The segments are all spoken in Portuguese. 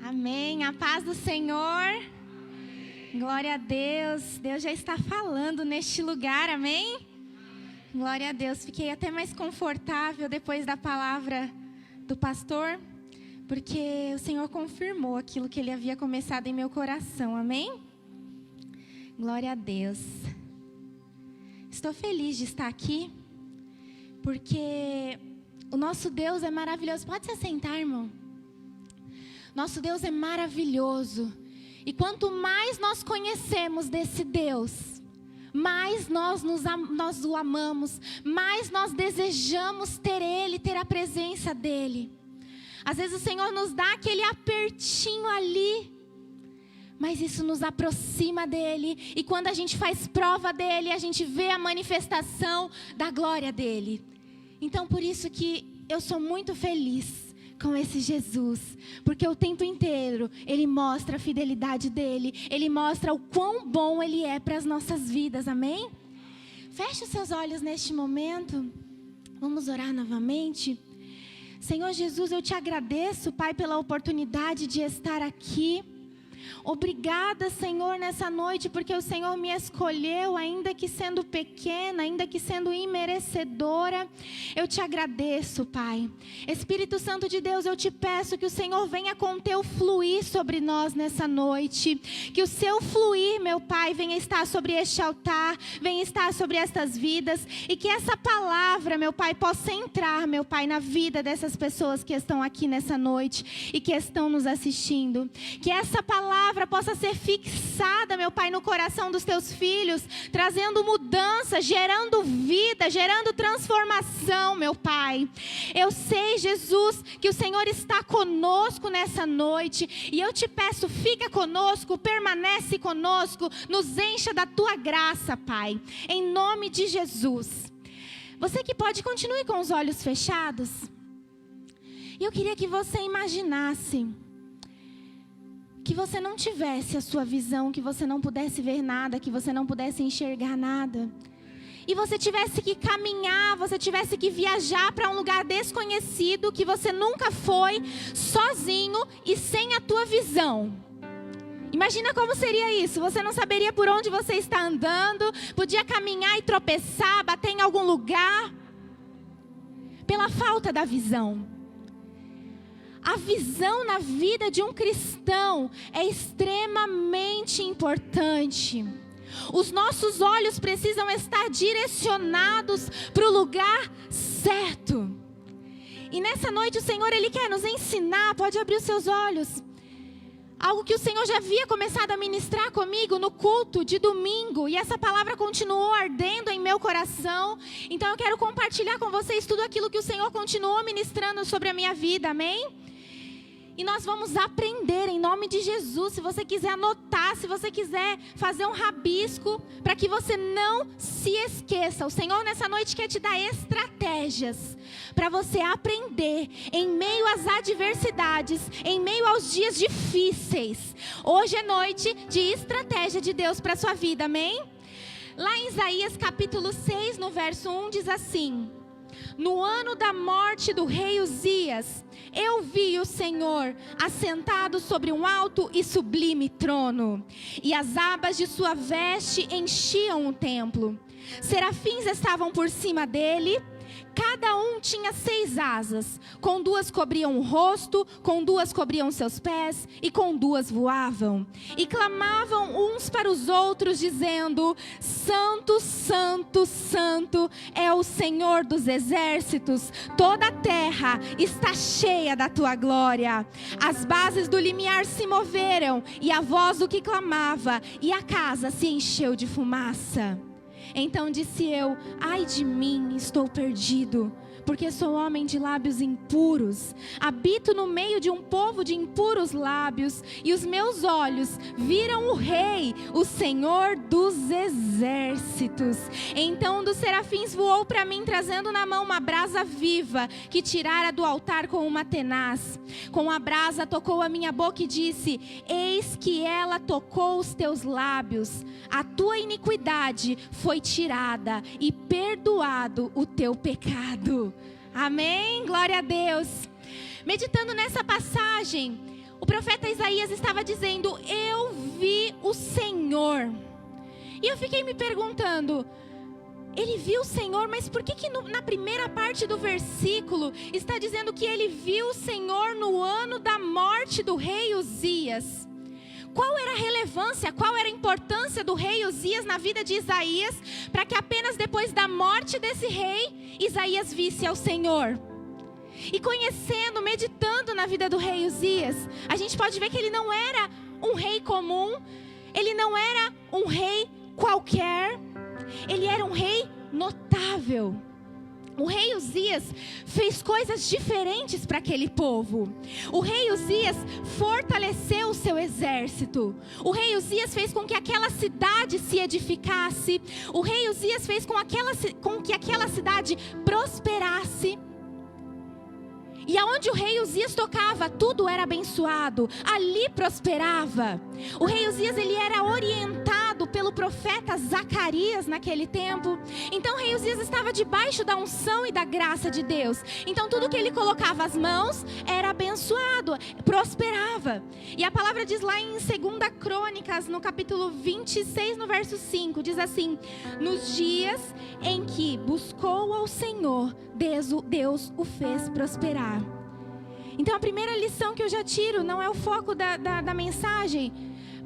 Amém. A paz do Senhor. Glória a Deus. Deus já está falando neste lugar. Amém? Glória a Deus. Fiquei até mais confortável depois da palavra do pastor, porque o Senhor confirmou aquilo que Ele havia começado em meu coração. Amém? Glória a Deus. Estou feliz de estar aqui, porque o nosso Deus é maravilhoso. Pode se assentar, irmão. Nosso Deus é maravilhoso. E quanto mais nós conhecemos desse Deus, mais nós o amamos, mais nós desejamos ter Ele, ter a presença dEle. Às vezes o Senhor nos dá aquele apertinho ali, mas isso nos aproxima dEle. E quando a gente faz prova dEle, a gente vê a manifestação da glória dEle. Então por isso que eu sou muito feliz com esse Jesus, porque o tempo inteiro Ele mostra a fidelidade dEle, Ele mostra o quão bom Ele é para as nossas vidas, amém? Feche os seus olhos neste momento, vamos orar novamente. Senhor Jesus, eu te agradeço, Pai, pela oportunidade de estar aqui. Obrigada, Senhor, nessa noite, porque o Senhor me escolheu, ainda que sendo pequena, ainda que sendo imerecedora. Eu te agradeço, Pai. Espírito Santo de Deus, eu te peço que o Senhor venha com o teu fluir sobre nós nessa noite. Que o seu fluir, meu Pai, venha estar sobre este altar, venha estar sobre estas vidas. E que essa palavra, meu Pai, possa entrar, meu Pai, na vida dessas pessoas que estão aqui nessa noite e que estão nos assistindo. Que essa palavra possa ser fixada, meu Pai, no coração dos teus filhos, trazendo mudança, gerando vida, gerando transformação, meu Pai. Eu sei, Jesus, que o Senhor está conosco nessa noite, e eu te peço, fica conosco, permanece conosco, nos encha da tua graça, Pai, em nome de Jesus. Você que pode, continue com os olhos fechados. E eu queria que você imaginasse que você não tivesse a sua visão, que você não pudesse ver nada, que você não pudesse enxergar nada. E você tivesse que caminhar, você tivesse que viajar para um lugar desconhecido, que você nunca foi, sozinho e sem a tua visão. Imagina como seria isso, você não saberia por onde você está andando, podia caminhar e tropeçar, bater em algum lugar, pela falta da visão. A visão na vida de um cristão é extremamente importante. Os nossos olhos precisam estar direcionados para o lugar certo. E nessa noite o Senhor, Ele quer nos ensinar, pode abrir os seus olhos. Algo que o Senhor já havia começado a ministrar comigo no culto de domingo. E essa palavra continuou ardendo em meu coração. Então eu quero compartilhar com vocês tudo aquilo que o Senhor continuou ministrando sobre a minha vida, amém? E nós vamos aprender em nome de Jesus. Se você quiser anotar, se você quiser fazer um rabisco, para que você não se esqueça. O Senhor nessa noite quer te dar estratégias para você aprender em meio às adversidades, em meio aos dias difíceis. Hoje é noite de estratégia de Deus para a sua vida, amém? Lá em Isaías capítulo 6, no verso 1, diz assim: no ano da morte do rei Uzias, eu vi o Senhor assentado sobre um alto e sublime trono, e as abas de sua veste enchiam o templo. Serafins estavam por cima dele. Cada um tinha 6 asas, com 2 cobriam o rosto, com 2 cobriam seus pés, e com 2 voavam. E clamavam uns para os outros, dizendo: Santo, Santo, Santo é o Senhor dos exércitos, toda a terra está cheia da tua glória. As bases do limiar se moveram, e a voz do que clamava, e a casa se encheu de fumaça. Então disse eu: ai de mim, estou perdido, porque sou homem de lábios impuros. Habito no meio de um povo de impuros lábios, e os meus olhos viram o Rei, o Senhor dos exércitos. Então um dos serafins voou para mim, trazendo na mão uma brasa viva, que tirara do altar com uma tenaz. Com a brasa tocou a minha boca e disse: eis que ela tocou os teus lábios. A tua iniquidade foi tirada, e perdoado o teu pecado. Amém? Glória a Deus. Meditando nessa passagem, O profeta Isaías estava dizendo: eu vi o Senhor. E eu fiquei me perguntando, ele viu o Senhor, mas por que na primeira parte do versículo está dizendo que ele viu o Senhor no ano da morte do rei Uzias? Qual era a relevância, qual era a importância do rei Uzias na vida de Isaías, para que apenas depois da morte desse rei, Isaías visse ao Senhor? E conhecendo, meditando na vida do rei Uzias, a gente pode ver que ele não era um rei comum, ele não era um rei qualquer, ele era um rei notável. O rei Uzias fez coisas diferentes para aquele povo. O rei Uzias fortaleceu o seu exército. O rei Uzias fez com que aquela cidade se edificasse. O rei Uzias fez com que aquela cidade prosperasse. E aonde o rei Uzias tocava, tudo era abençoado, ali prosperava. O rei Uzias, ele era orientado pelo profeta Zacarias naquele tempo. Então o rei Uzias estava debaixo da unção e da graça de Deus. Então tudo que ele colocava as mãos era abençoado, prosperava. E a palavra diz lá em 2 Crônicas, no capítulo 26, no verso 5, diz assim: nos dias em que buscou ao Senhor, Deus o fez prosperar. Então a primeira lição que eu já tiro, não é o foco da mensagem,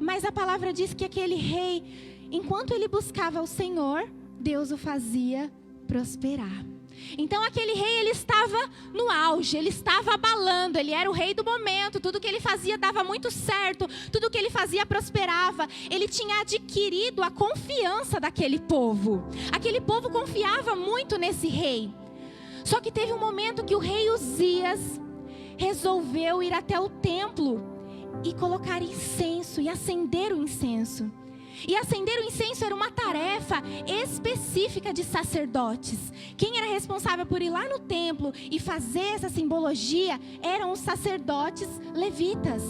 mas a palavra diz que aquele rei, enquanto ele buscava o Senhor, Deus o fazia prosperar. Então aquele rei, ele estava no auge, ele estava abalando, ele era o rei do momento, tudo que ele fazia dava muito certo, tudo que ele fazia prosperava. Ele tinha adquirido a confiança daquele povo. Aquele povo confiava muito nesse rei. Só que teve um momento que o rei Uzias resolveu ir até o templo e colocar incenso e acender o incenso. E acender o incenso era uma tarefa específica de sacerdotes. Quem era responsável por ir lá no templo e fazer essa simbologia eram os sacerdotes levitas.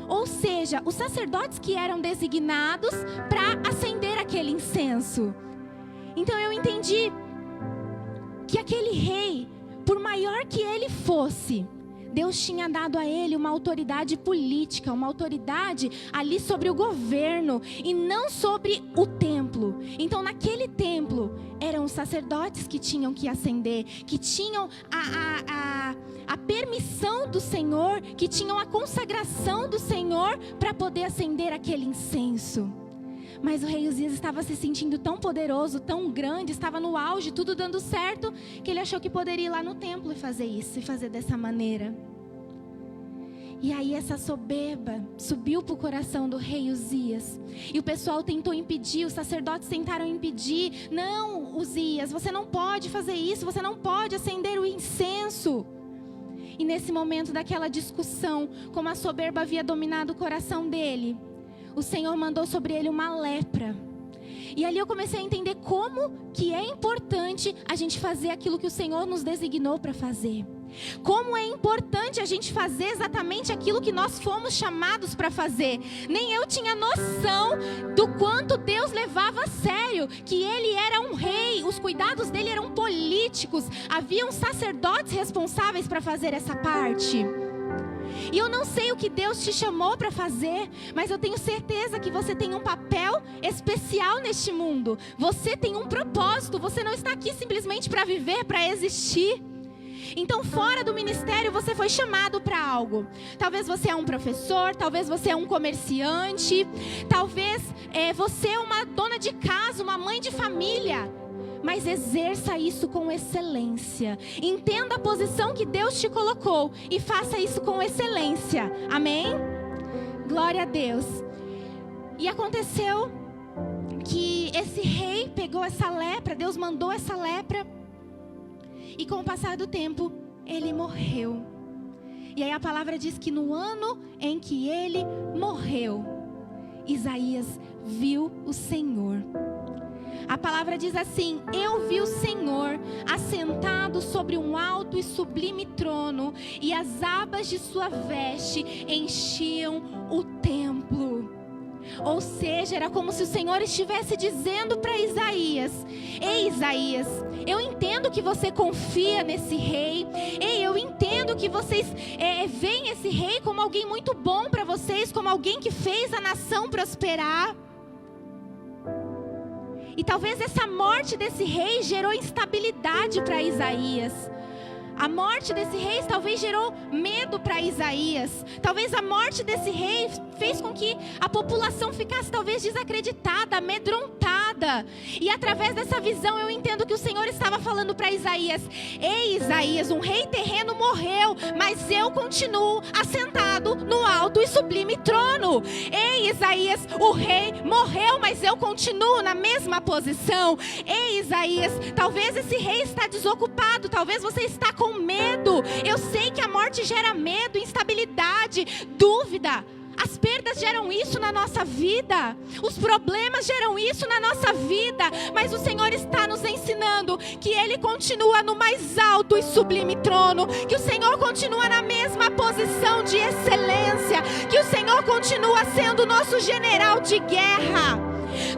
Ou seja, os sacerdotes que eram designados para acender aquele incenso. Então eu entendi que aquele rei, por maior que ele fosse, Deus tinha dado a ele uma autoridade política, uma autoridade ali sobre o governo e não sobre o templo. Então naquele templo eram os sacerdotes que tinham que acender, que tinham a permissão do Senhor, que tinham a consagração do Senhor para poder acender aquele incenso. Mas o rei Uzias estava se sentindo tão poderoso, tão grande, estava no auge, tudo dando certo, que ele achou que poderia ir lá no templo e fazer isso, e fazer dessa maneira. E aí essa soberba subiu para o coração do rei Uzias. E o pessoal tentou impedir, os sacerdotes tentaram impedir. Não, Uzias, você não pode fazer isso, você não pode acender o incenso. E nesse momento daquela discussão, como a soberba havia dominado o coração dele, o Senhor mandou sobre ele uma lepra. E ali eu comecei a entender como que é importante a gente fazer aquilo que o Senhor nos designou para fazer. Como é importante a gente fazer exatamente aquilo que nós fomos chamados para fazer. Nem eu tinha noção do quanto Deus levava a sério, que ele era um rei, os cuidados dele eram políticos. Haviam sacerdotes responsáveis para fazer essa parte. E eu não sei o que Deus te chamou para fazer, mas eu tenho certeza que você tem um papel especial neste mundo. Você tem um propósito, você não está aqui simplesmente para viver, para existir. Então fora do ministério você foi chamado para algo. Talvez você é um professor, talvez você é um comerciante, talvez você é uma dona de casa, uma mãe de família. Mas exerça isso com excelência. Entenda a posição que Deus te colocou e faça isso com excelência. Amém? Glória a Deus. E aconteceu que esse rei pegou essa lepra, Deus mandou essa lepra. E com o passar do tempo, ele morreu. E aí a palavra diz que no ano em que ele morreu, Isaías viu o Senhor. A palavra diz assim: eu vi o Senhor assentado sobre um alto e sublime trono, e as abas de sua veste enchiam o templo. Ou seja, era como se o Senhor estivesse dizendo para Isaías: ei, Isaías, eu entendo que você confia nesse rei. Ei, eu entendo que vocês veem esse rei como alguém muito bom para vocês, como alguém que fez a nação prosperar. E talvez essa morte desse rei gerou instabilidade para Isaías. A morte desse rei talvez gerou medo para Isaías. Talvez a morte desse rei fez com que a população ficasse talvez desacreditada, amedrontada. E através dessa visão eu entendo que o Senhor estava falando para Isaías: ei, Isaías, um rei terreno morreu, mas eu continuo assentado no alto e sublime trono. Ei, Isaías, o rei morreu, mas eu continuo na mesma posição. Ei, Isaías, talvez esse rei está desocupado, talvez você está com medo. Eu sei que a morte gera medo, instabilidade, dúvida. As perdas geram isso na nossa vida. Os problemas geram isso na nossa vida. Mas o Senhor está nos ensinando que Ele continua no mais alto e sublime trono. Que o Senhor continua na mesma posição de excelência. Que o Senhor continua sendo o nosso general de guerra.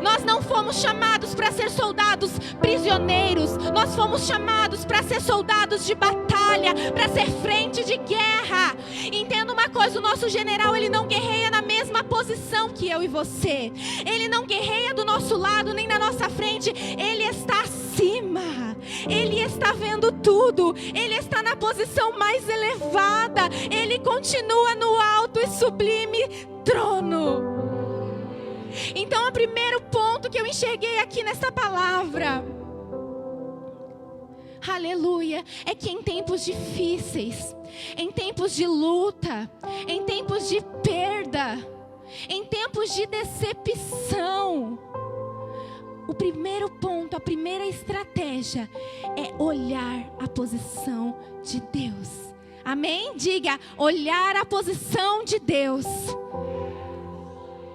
Nós não fomos chamados para ser soldados prisioneiros. Nós fomos chamados para ser soldados de batalha, para ser frente de guerra. Entenda uma coisa, o nosso general, ele não guerreia na mesma posição que eu e você. Ele não guerreia do nosso lado, nem na nossa frente. Ele está acima. Ele está vendo tudo. Ele está na posição mais elevada. Ele continua no alto e sublime trono. Então, o primeiro ponto que eu enxerguei aqui nessa palavra, aleluia, é que em tempos difíceis, em tempos de luta, em tempos de perda, em tempos de decepção, o primeiro ponto, a primeira estratégia é olhar a posição de Deus. Amém? Diga, olhar a posição de Deus.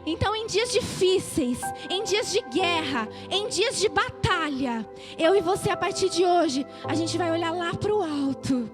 Então, em dias difíceis, em dias de guerra, em dias de batalha, eu e você, a partir de hoje, a gente vai olhar lá para o alto.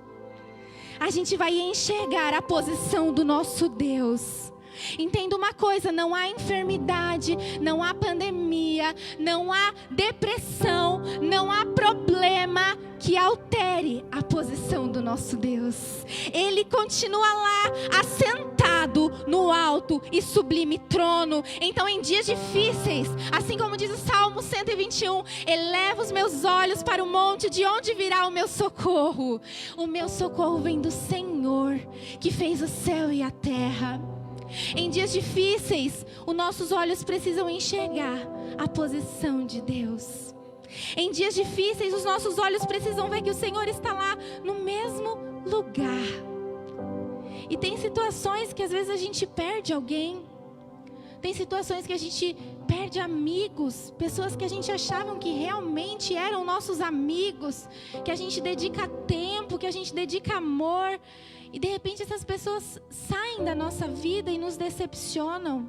A gente vai enxergar a posição do nosso Deus. Entenda uma coisa, não há enfermidade, não há pandemia, não há depressão, não há problema que altere a posição do nosso Deus. Ele continua lá, assentado no alto e sublime trono. Então, em dias difíceis, assim como diz o Salmo 121, eleva os meus olhos para o monte, de onde virá o meu socorro? O meu socorro vem do Senhor, que fez o céu e a terra. Em dias difíceis, os nossos olhos precisam enxergar a posição de Deus. Em dias difíceis, os nossos olhos precisam ver que o Senhor está lá no mesmo lugar. E tem situações que às vezes a gente perde alguém. Tem situações que a gente perde amigos, pessoas que a gente achava que realmente eram nossos amigos, que a gente dedica tempo, que a gente dedica amor. E de repente essas pessoas saem da nossa vida e nos decepcionam.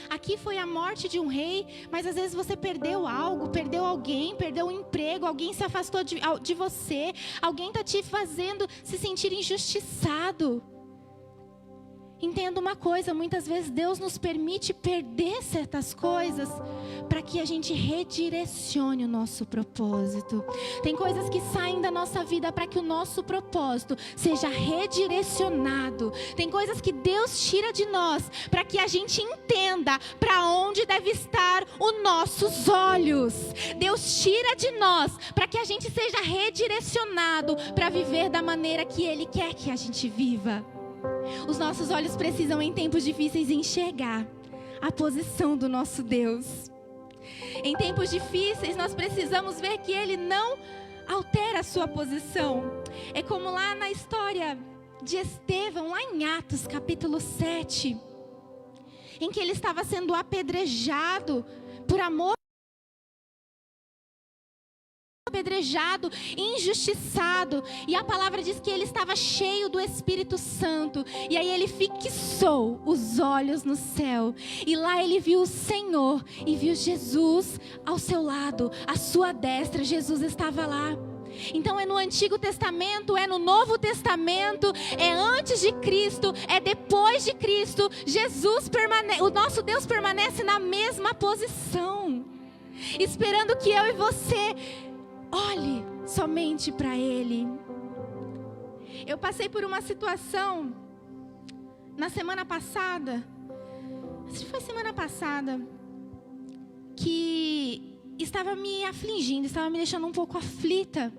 Aqui foi a morte de um rei, mas às vezes você perdeu algo, perdeu alguém, perdeu um emprego, alguém se afastou de você, alguém está te fazendo se sentir injustiçado. Entenda uma coisa, muitas vezes Deus nos permite perder certas coisas para que a gente redirecione o nosso propósito. Tem coisas que saem da nossa vida para que o nosso propósito seja redirecionado. Tem coisas que Deus tira de nós para que a gente entenda para onde deve estar os nossos olhos. Deus tira de nós para que a gente seja redirecionado para viver da maneira que Ele quer que a gente viva. Os nossos olhos precisam, em tempos difíceis, enxergar a posição do nosso Deus. Em tempos difíceis, nós precisamos ver que Ele não altera a sua posição. É como lá na história de Estevão, lá em Atos, capítulo 7, em que ele estava sendo apedrejado por amor. Apedrejado, injustiçado, e a palavra diz que ele estava cheio do Espírito Santo, e aí ele fixou os olhos no céu, e lá ele viu o Senhor, e viu Jesus ao seu lado, à sua destra. Jesus estava lá, Então é no Antigo Testamento, é no Novo Testamento, é antes de Cristo, é depois de Cristo. O nosso Deus permanece na mesma posição, esperando que eu e você olhe somente para Ele. Eu passei por uma situação na semana passada, acho que foi semana passada, que estava me afligindo, estava me deixando um pouco aflita.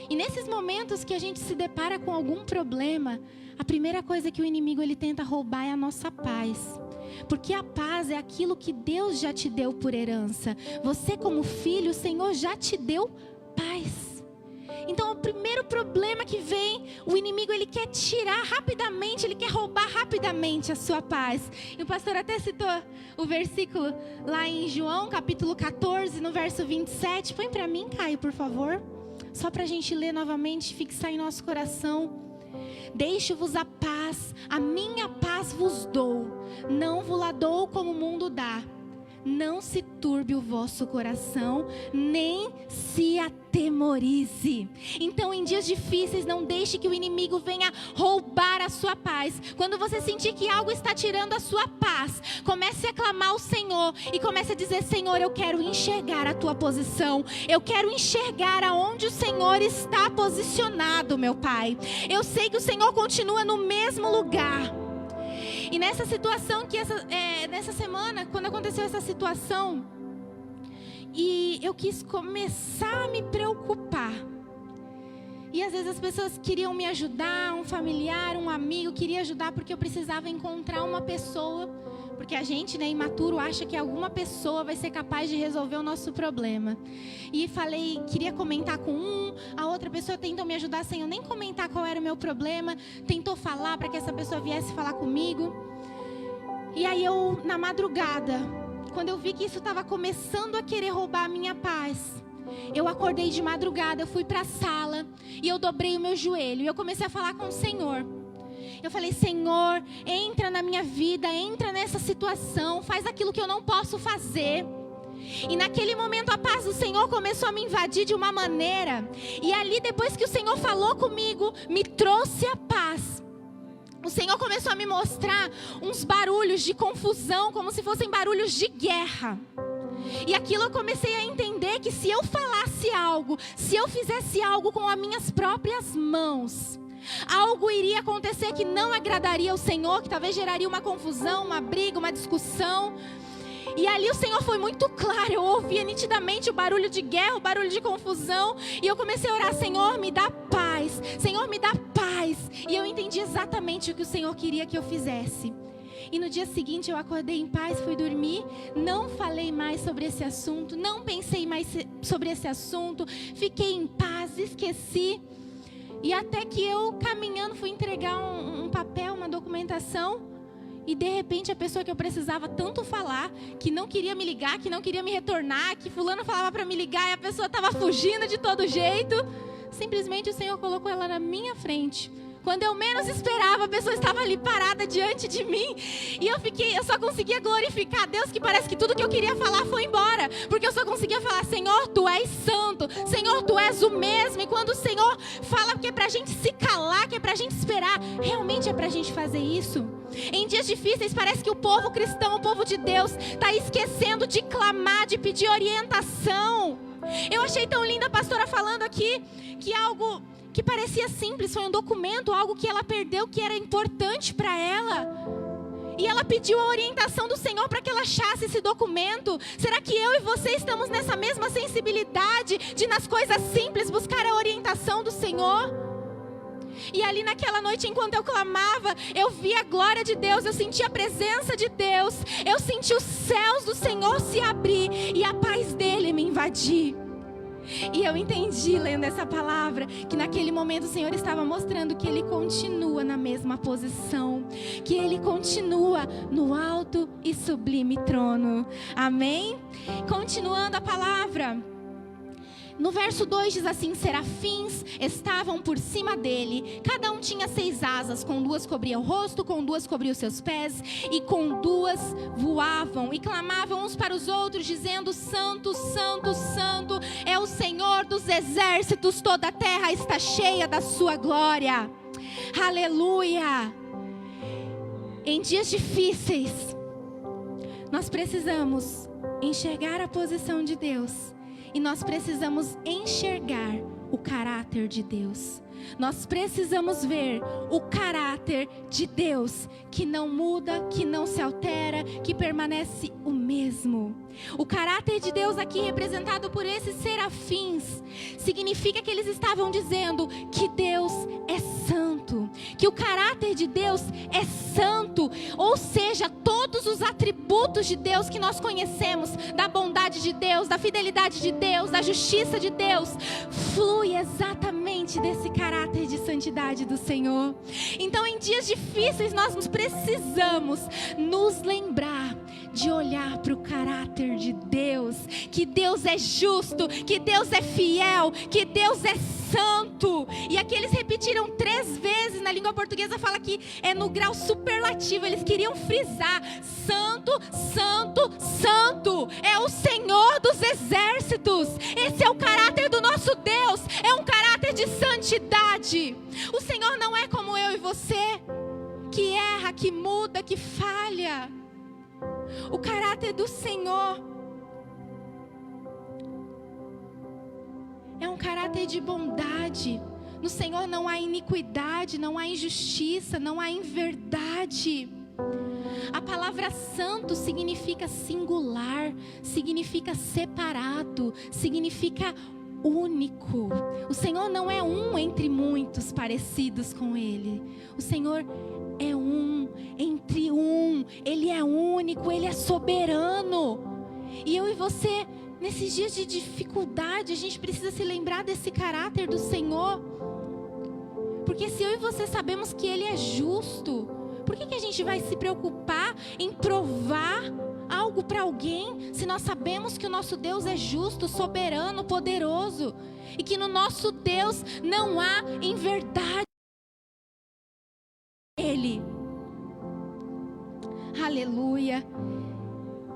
E nesses momentos que a gente se depara com algum problema, a primeira coisa que o inimigo ele tenta roubar é a nossa paz. Porque a paz é aquilo que Deus já te deu por herança. Você como filho, o Senhor já te deu paz. Então o primeiro problema que vem, o inimigo ele quer tirar rapidamente, ele quer roubar rapidamente a sua paz. E o pastor até citou o versículo lá em João capítulo 14, no verso 27. Põe para mim, Caio, por favor. Só para a gente ler novamente, fixar em nosso coração. Deixo-vos a paz, a minha paz vos dou, não vos la dou como o mundo dá. Não se turbe o vosso coração, nem se atemorize. Então, em dias difíceis, não deixe que o inimigo venha roubar a sua paz. Quando você sentir que algo está tirando a sua paz, comece a clamar ao Senhor e comece a dizer: Senhor, eu quero enxergar a tua posição. Eu quero enxergar aonde o Senhor está posicionado, meu Pai. Eu sei que o Senhor continua no mesmo lugar. E nessa situação, nessa semana, quando aconteceu essa situação, e eu quis começar a me preocupar. E às vezes as pessoas queriam me ajudar, um familiar, um amigo queria ajudar porque eu precisava encontrar uma pessoa. Porque a gente, imaturo, acha que alguma pessoa vai ser capaz de resolver o nosso problema. E queria comentar com a outra pessoa tentou me ajudar sem eu nem comentar qual era o meu problema. Tentou falar para que essa pessoa viesse falar comigo. E aí eu, na madrugada, quando eu vi que isso estava começando a querer roubar a minha paz, eu acordei de madrugada, eu fui para a sala e eu dobrei o meu joelho. E eu comecei a falar com o Senhor. Eu falei: Senhor, entra na minha vida, entra nessa situação, faz aquilo que eu não posso fazer. E naquele momento a paz do Senhor começou a me invadir de uma maneira. E ali, depois que o Senhor falou comigo, me trouxe a paz. O Senhor começou a me mostrar uns barulhos de confusão, como se fossem barulhos de guerra. E aquilo eu comecei a entender que se eu falasse algo, se eu fizesse algo com as minhas próprias mãos, algo iria acontecer que não agradaria ao Senhor, que talvez geraria uma confusão, uma briga, uma discussão. E ali o Senhor foi muito claro, eu ouvia nitidamente o barulho de guerra, o barulho de confusão. E eu comecei a orar: Senhor, me dá paz, Senhor, me dá paz. E eu entendi exatamente o que o Senhor queria que eu fizesse. E no dia seguinte eu acordei em paz, fui dormir, não falei mais sobre esse assunto, não pensei mais sobre esse assunto, fiquei em paz, esqueci. E até que eu, caminhando, fui entregar um papel, uma documentação. E de repente a pessoa que eu precisava tanto falar, que não queria me ligar, que não queria me retornar, que fulano falava para me ligar e a pessoa estava fugindo de todo jeito, simplesmente o Senhor colocou ela na minha frente. Quando eu menos esperava, a pessoa estava ali parada diante de mim. E eu só conseguia glorificar a Deus, que parece que tudo que eu queria falar foi embora. Porque eu só conseguia falar: Senhor, Tu és santo. Senhor, Tu és o mesmo. E quando o Senhor fala que é pra gente se calar, que é pra gente esperar, realmente é pra gente fazer isso. Em dias difíceis, parece que o povo cristão, o povo de Deus, está esquecendo de clamar, de pedir orientação. Eu achei tão linda a pastora falando aqui que algo que parecia simples, foi um documento, algo que ela perdeu, que era importante para ela. E ela pediu a orientação do Senhor para que ela achasse esse documento. Será que eu e você estamos nessa mesma sensibilidade de, nas coisas simples, buscar a orientação do Senhor? E ali naquela noite, enquanto eu clamava, eu vi a glória de Deus, eu senti a presença de Deus, eu senti os céus do Senhor se abrir e a paz dele me invadir. E eu entendi, lendo essa palavra, que naquele momento o Senhor estava mostrando que Ele continua na mesma posição, que Ele continua no alto e sublime trono. Amém? Continuando a palavra, No verso 2 diz assim: serafins estavam por cima dele, cada um tinha 6 asas, com 2 cobria o rosto, com 2 cobria os seus pés, e com 2 voavam, e clamavam uns para os outros, dizendo: Santo, Santo, Santo é o Senhor dos exércitos, toda a terra está cheia da sua glória. Aleluia! Em dias difíceis, nós precisamos enxergar a posição de Deus. E nós precisamos enxergar o caráter de Deus. Nós precisamos ver o caráter de Deus, que não muda, que não se altera, que permanece o mesmo. O caráter de Deus aqui representado por esses serafins, significa que eles estavam dizendo que Deus é santo, que o caráter de Deus é santo, ou seja, todos os atributos de Deus que nós conhecemos, da bondade de Deus, da fidelidade de Deus, da justiça de Deus, flui exatamente desse caráter de santidade do Senhor. Então, em dias difíceis, nós precisamos nos lembrar de olhar para o caráter de Deus, que Deus é justo, que Deus é fiel, que Deus é santo. E aqui eles repetiram 3 vezes, na língua portuguesa fala que é no grau superlativo, eles queriam frisar: santo, santo, santo é o Senhor dos exércitos. Esse é o caráter do nosso Deus, é um caráter de santidade. O Senhor não é como eu e você, que erra, que muda, que falha. O caráter do Senhor é um caráter de bondade. No Senhor não há iniquidade, não há injustiça, não há inverdade. A palavra santo significa singular, significa separado, significa único. O Senhor não é um entre muitos parecidos com Ele. O Senhor é um entre um. Ele é único, Ele é soberano. E eu e você, nesses dias de dificuldade, a gente precisa se lembrar desse caráter do Senhor. Porque se eu e você sabemos que Ele é justo, por que a gente vai se preocupar em provar algo para alguém, se nós sabemos que o nosso Deus é justo, soberano, poderoso, e que no nosso Deus não há inverdade? Ele. Aleluia.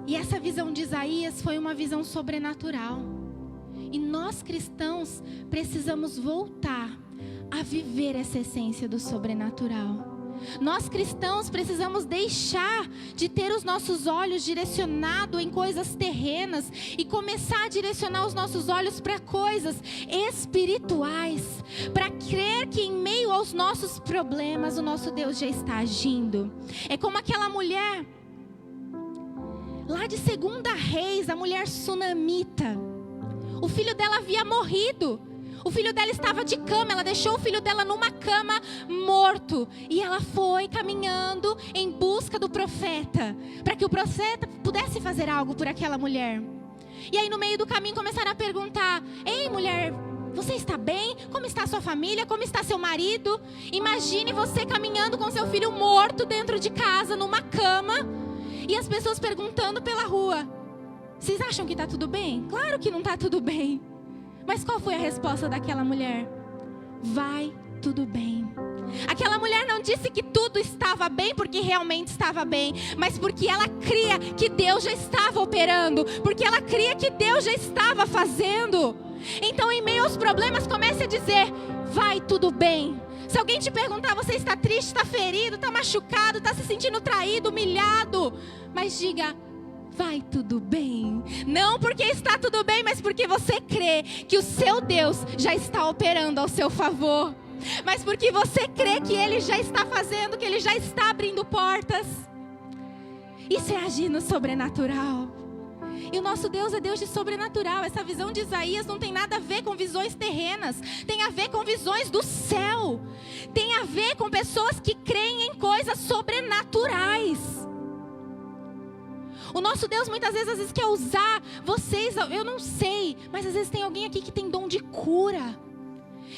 E essa visão de Isaías foi uma visão sobrenatural. E nós cristãos precisamos voltar a viver essa essência do sobrenatural. Nós cristãos precisamos deixar de ter os nossos olhos direcionados em coisas terrenas e começar a direcionar os nossos olhos para coisas espirituais, para crer que em meio aos nossos problemas o nosso Deus já está agindo. É como aquela mulher lá de 2 Reis, a mulher sunamita. O filho dela havia morrido. O filho dela estava de cama, ela deixou o filho dela numa cama morto. E ela foi caminhando em busca do profeta, para que o profeta pudesse fazer algo por aquela mulher. E aí no meio do caminho começaram a perguntar: ei mulher, você está bem? Como está a sua família? Como está seu marido? Imagine você caminhando com seu filho morto dentro de casa, numa cama. E as pessoas perguntando pela rua: vocês acham que está tudo bem? Claro que não está tudo bem. Mas qual foi a resposta daquela mulher? Vai tudo bem. Aquela mulher não disse que tudo estava bem porque realmente estava bem, mas porque ela cria que Deus já estava operando, porque ela cria que Deus já estava fazendo. Então, em meio aos problemas, comece a dizer: vai tudo bem. Se alguém te perguntar: você está triste, está ferido, está machucado, está se sentindo traído, humilhado, mas diga: vai tudo bem. Não porque está tudo bem, mas porque você crê que o seu Deus já está operando ao seu favor. Mas porque você crê que Ele já está fazendo, que Ele já está abrindo portas. Isso é agir no sobrenatural. E o nosso Deus é Deus de sobrenatural. Essa visão de Isaías não tem nada a ver com visões terrenas. Tem a ver com visões do céu. Tem a ver com pessoas que creem em coisas sobrenaturais. O nosso Deus muitas vezes, às vezes quer usar vocês, eu não sei, mas às vezes tem alguém aqui que tem dom de cura.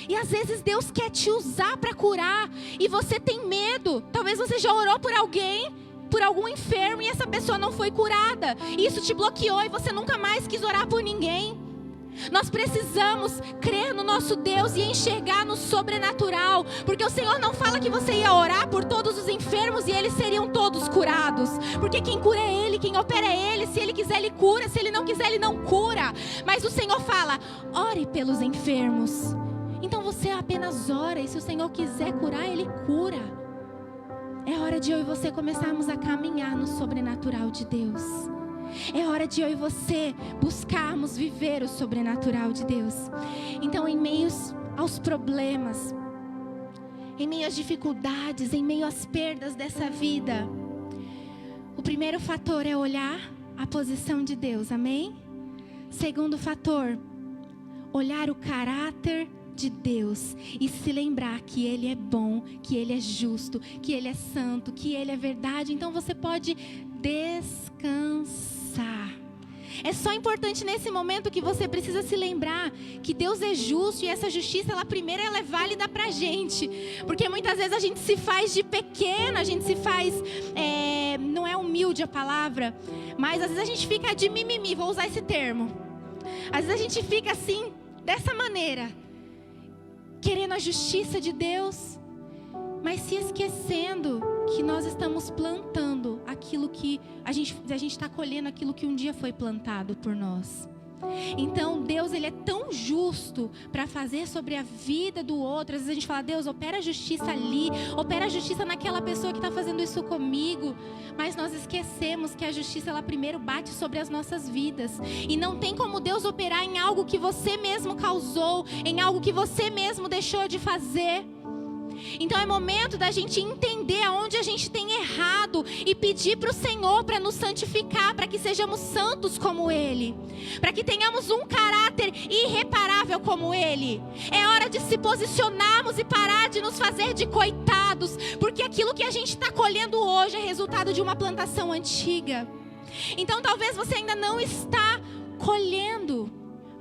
E às vezes Deus quer te usar para curar e você tem medo. Talvez você já orou por alguém, por algum enfermo, e essa pessoa não foi curada. E isso te bloqueou e você nunca mais quis orar por ninguém. Nós precisamos crer no nosso Deus e enxergar no sobrenatural, porque o Senhor não fala que você ia orar por todos os enfermos e eles seriam todos curados, porque quem cura é Ele, quem opera é Ele. Se Ele quiser, Ele cura; se Ele não quiser, Ele não cura. Mas o Senhor fala: ore pelos enfermos. Então você apenas ora, e se o Senhor quiser curar, Ele cura. É hora de eu e você começarmos a caminhar no sobrenatural de Deus. É hora de eu e você buscarmos viver o sobrenatural de Deus. Então, em meio aos problemas, em meio às dificuldades, em meio às perdas dessa vida, o primeiro fator é olhar a posição de Deus, amém? Segundo fator, olhar o caráter de Deus e se lembrar que Ele é bom, que Ele é justo, que Ele é santo, que Ele é verdade. Então você pode descansar. É só importante nesse momento que você precisa se lembrar que Deus é justo, e essa justiça, ela é válida pra gente. Porque muitas vezes a gente se faz de pequeno, a gente se faz, não é humilde a palavra, mas às vezes a gente fica de mimimi, vou usar esse termo. Às vezes a gente fica assim, dessa maneira, querendo a justiça de Deus, mas se esquecendo que nós estamos plantando aquilo que a gente está colhendo aquilo que um dia foi plantado por nós. Então Deus, Ele é tão justo para fazer sobre a vida do outro. Às vezes a gente fala: Deus, opera a justiça ali, opera a justiça naquela pessoa que está fazendo isso comigo. Mas nós esquecemos que a justiça, ela primeiro bate sobre as nossas vidas. E não tem como Deus operar em algo que você mesmo causou, em algo que você mesmo deixou de fazer. Então é momento da gente entender aonde a gente tem errado e pedir para o Senhor para nos santificar, para que sejamos santos como Ele, para que tenhamos um caráter irreparável como Ele. É hora de se posicionarmos e parar de nos fazer de coitados, porque aquilo que a gente está colhendo hoje é resultado de uma plantação antiga. Então talvez você ainda não está colhendo,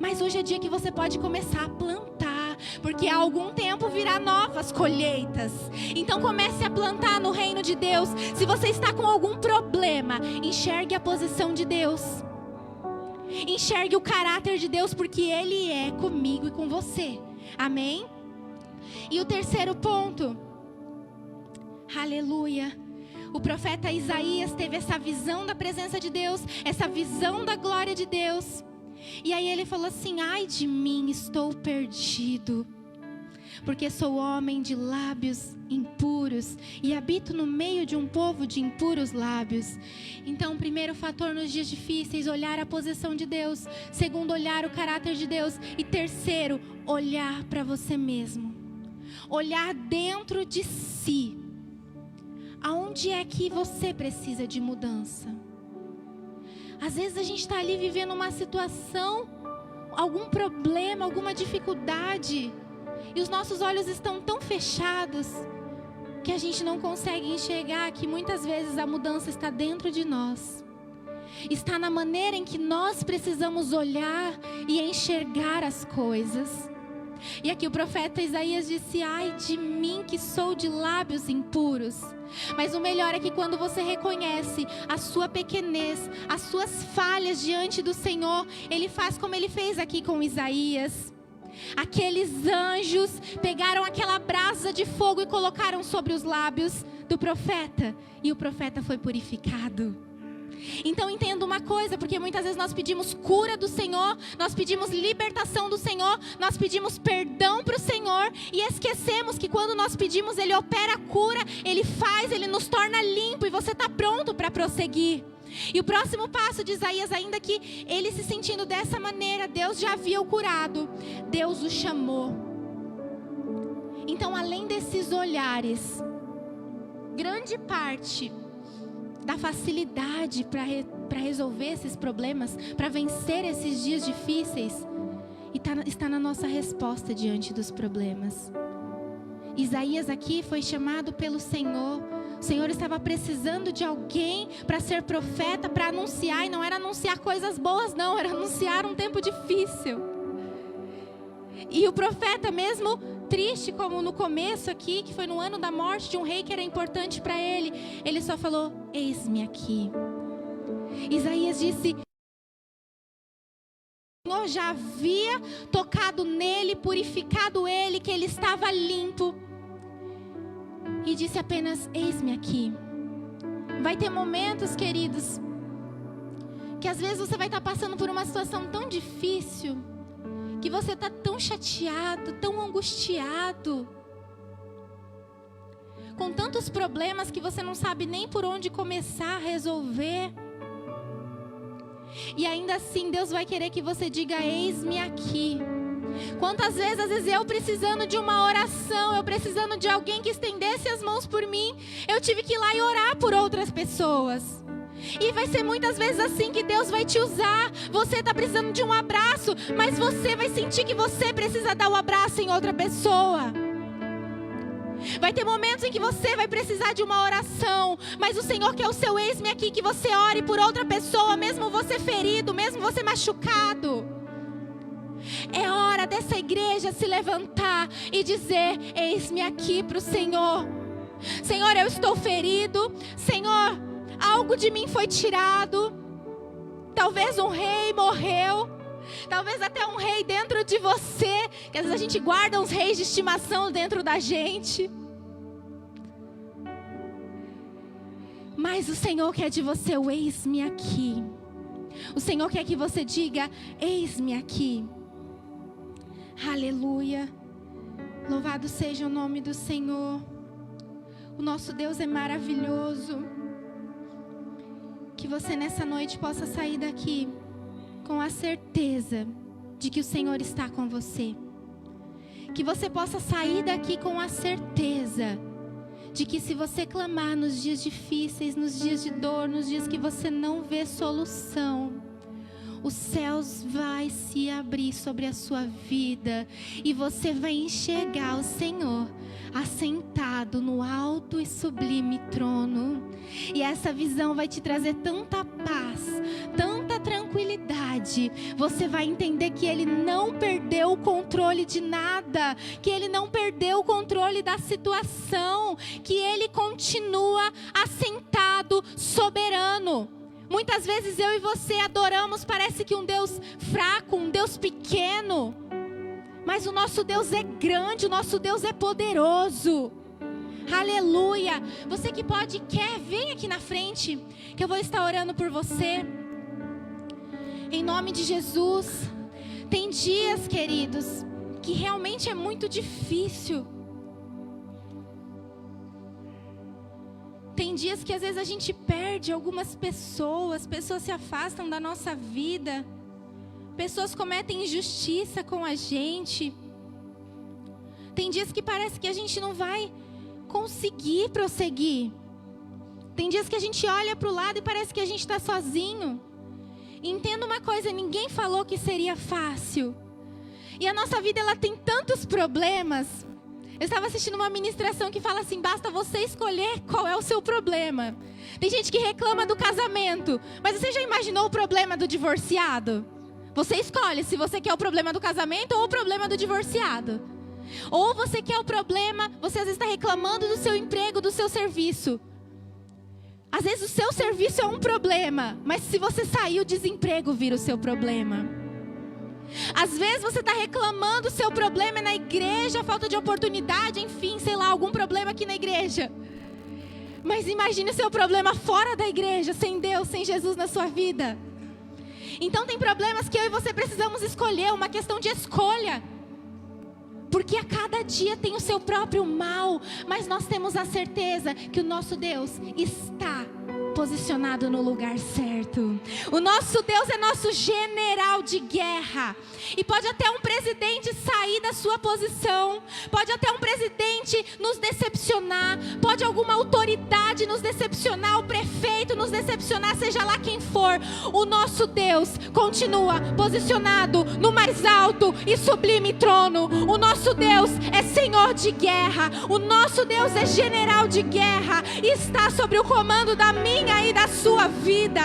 mas hoje é dia que você pode começar a plantar, porque há algum tempo virá novas colheitas. Então comece a plantar no reino de Deus. Se você está com algum problema, enxergue a posição de Deus, enxergue o caráter de Deus, porque Ele é comigo e com você, amém? E o terceiro ponto, aleluia, o profeta Isaías teve essa visão da presença de Deus, essa visão da glória de Deus. E aí ele falou assim: ai de mim, estou perdido, porque sou homem de lábios impuros e habito no meio de um povo de impuros lábios. Então, primeiro fator nos dias difíceis, olhar a posição de Deus. Segundo, olhar o caráter de Deus. E terceiro, olhar para você mesmo, olhar dentro de si. Aonde é que você precisa de mudança? Às vezes a gente está ali vivendo uma situação, algum problema, alguma dificuldade, e os nossos olhos estão tão fechados que a gente não consegue enxergar que muitas vezes a mudança está dentro de nós. Está na maneira em que nós precisamos olhar e enxergar as coisas. E aqui o profeta Isaías disse: ai de mim que sou de lábios impuros. Mas o melhor é que quando você reconhece a sua pequenez, as suas falhas diante do Senhor, Ele faz como Ele fez aqui com Isaías. Aqueles anjos pegaram aquela brasa de fogo e colocaram sobre os lábios do profeta, e o profeta foi purificado. Então entenda uma coisa, porque muitas vezes nós pedimos cura do Senhor, nós pedimos libertação do Senhor, nós pedimos perdão para o Senhor, e esquecemos que quando nós pedimos, Ele opera a cura, Ele faz, Ele nos torna limpo, e você está pronto para prosseguir. E o próximo passo de Isaías, ainda que ele se sentindo dessa maneira, Deus já havia o curado, Deus o chamou. Então, além desses olhares, grande parte da facilidade para resolver esses problemas, para vencer esses dias difíceis, está na nossa resposta diante dos problemas. Isaías aqui foi chamado pelo Senhor. O Senhor estava precisando de alguém para ser profeta, para anunciar, e não era anunciar coisas boas não, era anunciar um tempo difícil. E o profeta, mesmo triste, como no começo aqui, que foi no ano da morte de um rei que era importante para ele, ele só falou: eis-me aqui. Isaías disse: Senhor já havia tocado nele, purificado ele, que ele estava limpo. E disse apenas: eis-me aqui. Vai ter momentos, queridos, que às vezes você vai estar passando por uma situação tão difícil, que você está tão chateado, tão angustiado, com tantos problemas que você não sabe nem por onde começar a resolver. E ainda assim Deus vai querer que você diga: eis-me aqui. Quantas vezes, às vezes eu precisando de uma oração, eu precisando de alguém que estendesse as mãos por mim, eu tive que ir lá e orar por outras pessoas. E vai ser muitas vezes assim que Deus vai te usar. Você está precisando de um abraço, mas você vai sentir que você precisa dar o abraço em outra pessoa. Vai ter momentos em que você vai precisar de uma oração, mas o Senhor quer o seu eis-me aqui, que você ore por outra pessoa, mesmo você ferido, mesmo você machucado. É hora dessa igreja se levantar e dizer: eis-me aqui para o Senhor. Senhor, eu estou ferido. Senhor, algo de mim foi tirado. Talvez um rei morreu. Talvez até um rei dentro de você, que às vezes a gente guarda uns reis de estimação dentro da gente. Mas o Senhor quer de você o eis-me aqui. O Senhor quer que você diga: eis-me aqui. Aleluia. Louvado seja o nome do Senhor. O nosso Deus é maravilhoso. Que você nessa noite possa sair daqui com a certeza de que o Senhor está com você. Que você possa sair daqui com a certeza de que se você clamar nos dias difíceis, nos dias de dor, nos dias que você não vê solução, os céus vai se abrir sobre a sua vida e você vai enxergar o Senhor assentado no alto e sublime trono. E essa visão vai te trazer tanta paz, tanta tranquilidade. Você vai entender que Ele não perdeu o controle de nada, que Ele não perdeu o controle da situação, que Ele continua assentado, soberano. Muitas vezes eu e você adoramos, parece que um Deus fraco, um Deus pequeno. Mas o nosso Deus é grande, o nosso Deus é poderoso. Aleluia. Você que pode, quer, vem aqui na frente, que eu vou estar orando por você. Em nome de Jesus. Tem dias, queridos, que realmente é muito difícil. Tem dias que às vezes a gente perde algumas pessoas se afastam da nossa vida. Pessoas cometem injustiça com a gente. Tem dias que parece que a gente não vai conseguir prosseguir. Tem dias que a gente olha para o lado e parece que a gente está sozinho. Entenda uma coisa, ninguém falou que seria fácil. E a nossa vida, ela tem tantos problemas. Eu estava assistindo uma ministração que fala assim: basta você escolher qual é o seu problema. Tem gente que reclama do casamento, mas você já imaginou o problema do divorciado? Você escolhe se você quer o problema do casamento ou o problema do divorciado. Ou você quer o problema, você às vezes está reclamando do seu emprego, do seu serviço. Às vezes o seu serviço é um problema, mas se você sair, o desemprego vira o seu problema. Às vezes você está reclamando, o seu problema é na igreja, falta de oportunidade, enfim, sei lá, algum problema aqui na igreja. Mas imagine o seu problema fora da igreja, sem Deus, sem Jesus na sua vida. Então tem problemas que eu e você precisamos escolher, uma questão de escolha. Porque a cada dia tem o seu próprio mal, mas nós temos a certeza que o nosso Deus está posicionado no lugar certo. O nosso Deus é nosso general de guerra. E pode até um presidente sair da sua posição, pode até um presidente nos decepcionar, pode alguma autoridade nos decepcionar, o prefeito nos decepcionar, seja lá quem for. O nosso Deus continua posicionado no mais alto e sublime trono. O nosso Deus é Senhor de guerra. O nosso Deus é general de guerra e está sobre o comando da minha e da sua vida.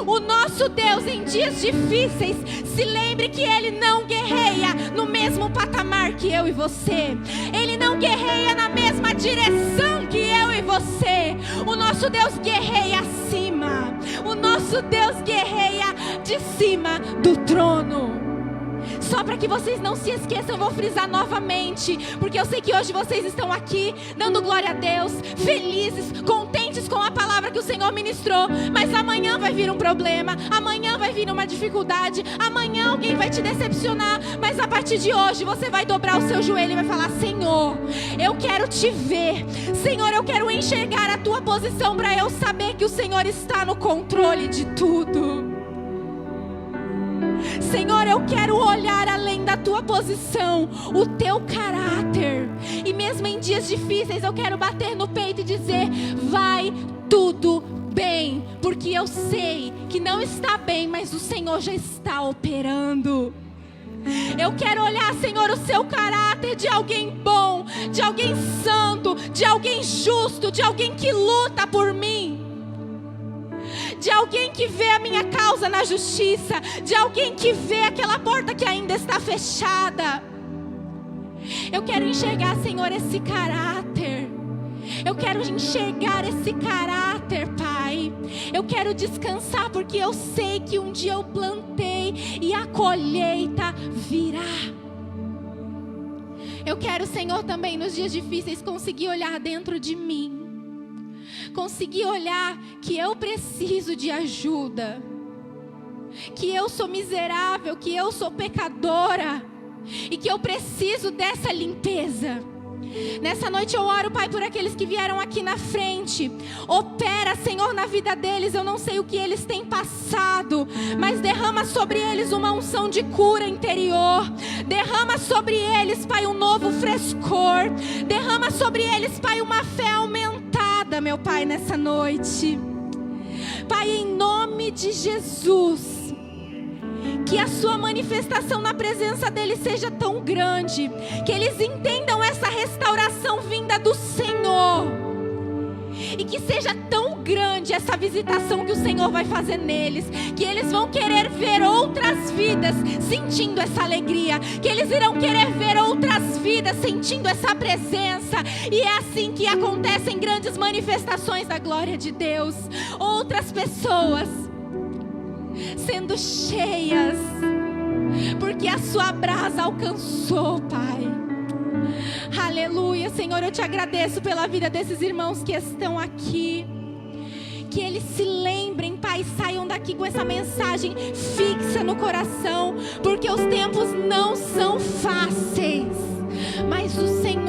O nosso Deus, em dias difíceis, se lembre que Ele não guerreia no mesmo patamar que eu e você. Ele não guerreia na mesma direção que eu e você. O nosso Deus guerreia acima. O nosso Deus guerreia de cima do trono. Só para que vocês não se esqueçam, eu vou frisar novamente, porque eu sei que hoje vocês estão aqui dando glória a Deus, felizes, contentes com a palavra que o Senhor ministrou, mas amanhã vai vir um problema, amanhã vai vir uma dificuldade, amanhã alguém vai te decepcionar, mas a partir de hoje você vai dobrar o seu joelho e vai falar: Senhor, eu quero te ver, Senhor, eu quero enxergar a tua posição para eu saber que o Senhor está no controle de tudo. Senhor, eu quero olhar além da tua posição, o teu caráter. E mesmo em dias difíceis eu quero bater no peito e dizer: vai tudo bem, porque eu sei que não está bem, mas o Senhor já está operando. Eu quero olhar, Senhor, o seu caráter de alguém bom, de alguém santo, de alguém justo, de alguém que luta por mim, de alguém que vê a minha causa na justiça, de alguém que vê aquela porta que ainda está fechada. Eu quero enxergar, Senhor, esse caráter. Eu quero enxergar esse caráter, Pai. Eu quero descansar, porque eu sei que um dia eu plantei e a colheita virá. Eu quero, Senhor, também nos dias difíceis conseguir olhar dentro de mim, conseguir olhar que eu preciso de ajuda, que eu sou miserável, que eu sou pecadora e que eu preciso dessa limpeza. Nessa noite eu oro, Pai, por aqueles que vieram aqui na frente. Opera, Senhor, na vida deles. Eu não sei o que eles têm passado, mas derrama sobre eles uma unção de cura interior. Derrama sobre eles, Pai, um novo frescor. Derrama sobre eles, Pai, uma fé aumentada, meu Pai, nessa noite. Pai, em nome de Jesus, que a sua manifestação na presença deles seja tão grande, que eles entendam essa restauração vinda do Senhor, e que seja tão grande essa visitação que o Senhor vai fazer neles, que eles vão querer ver outras vidas sentindo essa alegria, que eles irão querer ver outras vidas sentindo essa presença. E é assim que acontecem grandes manifestações da glória de Deus. Outras pessoas sendo cheias, porque a sua brasa alcançou, Pai. Aleluia, Senhor, eu te agradeço pela vida desses irmãos que estão aqui. Que eles se lembrem, Pai, saiam daqui com essa mensagem fixa no coração, porque os tempos não são fáceis, mas o Senhor